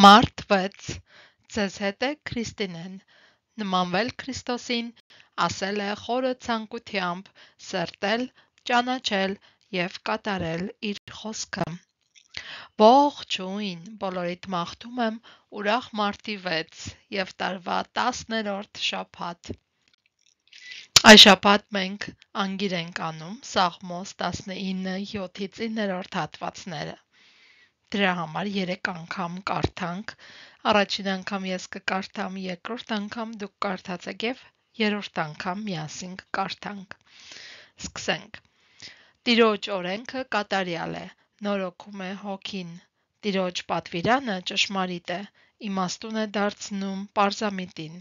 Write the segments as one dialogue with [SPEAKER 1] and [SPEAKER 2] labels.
[SPEAKER 1] Մարտ 6. Ձեզ հետ է Քրիստինեն, նմանվել Քրիստոսին, ասել է խորը ցանկությամբ սրտել, ճանաչել և կատարել իր խոսքը։ Ողջույն, բոլորիդ մաղթում եմ ուրախ մարտի 6 և տարվա 10-րդ շաբաթ։ Այս շաբաթ մենք անգիր ենք անում Սաղմոս 19:7-ից 9-րդ հատվածները։ Դրա համար 3 անգամ կարդանք, առաջին անգամ ես կկարդամ, երկրորդ անգամ դուք կարդացեք և երրորդ անգամ միասին կկարդանք։ Սկսենք։ Տիրոջ օրենքը կատարյալ է, նորոգում է հոգին։ Տիրոջ պատվիրանը ճշմարիտ է, իմաստուն է դարձնում պարզամիտին։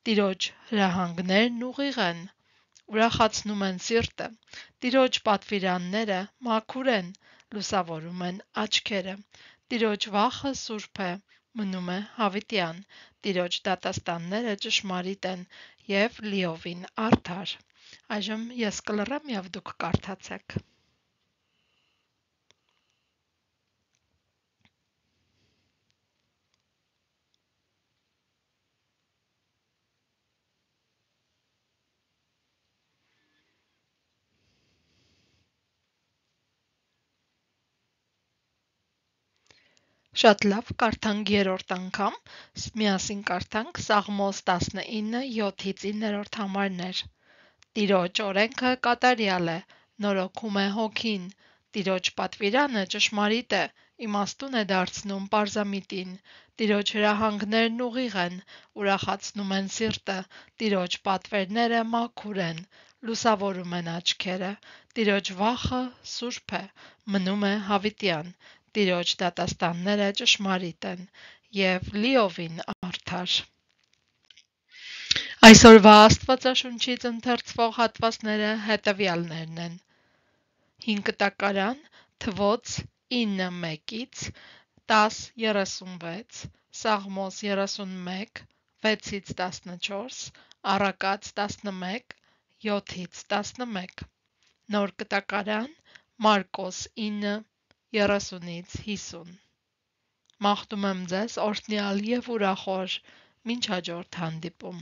[SPEAKER 1] Տիրոջ հրահանգներն ուղիղ են, ուրախացնում են սիրտը։ Տիրոջ պատվիրանները մաքուր են, լուսավորում են աչքերը։ Տիրոջ վախը սուրբ է, մնում է հավիտյան։ Տիրոջ դատաստանները ճշմարիտ են և լիովին արդար։ Այժմ ես կլռեմ և դուք կարդացեք։ Շատ լավ, կարդանք երրորդ անգամ, միասին կարդանք Սաղմոս 19:7-ից 9-րդ համարներ։ Տիրոջ օրենքը կատարյալ է, նորոգում է հոգին։ Տիրոջ պատվիրանը ճշմարիտ է, իմաստուն է դարձնում պարզամիտին։ Տիրոջ հրահանգներն ուղիղ են, ուրախացնում են սիրտը։ Տիրոջ պատվերները մաքուր են, լուսավորում են աչքերը։ Տիրոջ վախը սուրբ է, մնում է հավիտյան։ Տիրոջ դատաստանները ճշմարիտ են և լիովին արդար։ Այսօրվա Աստվածաշունչից ընթերցվող հատվածները հետևյալներն են. 5 կտակարան, թվոց 9:1-ից 10:36, Սաղմոս 31, 6-ից 14, Առակաց 11, 7-ից 11, նոր կտակարան, Մարկոս 9, 30-ից 50։ Մաղթում եմ ձեզ օրհնյալ և ուրախ օր, մինչ հաջորդ հանդիպում։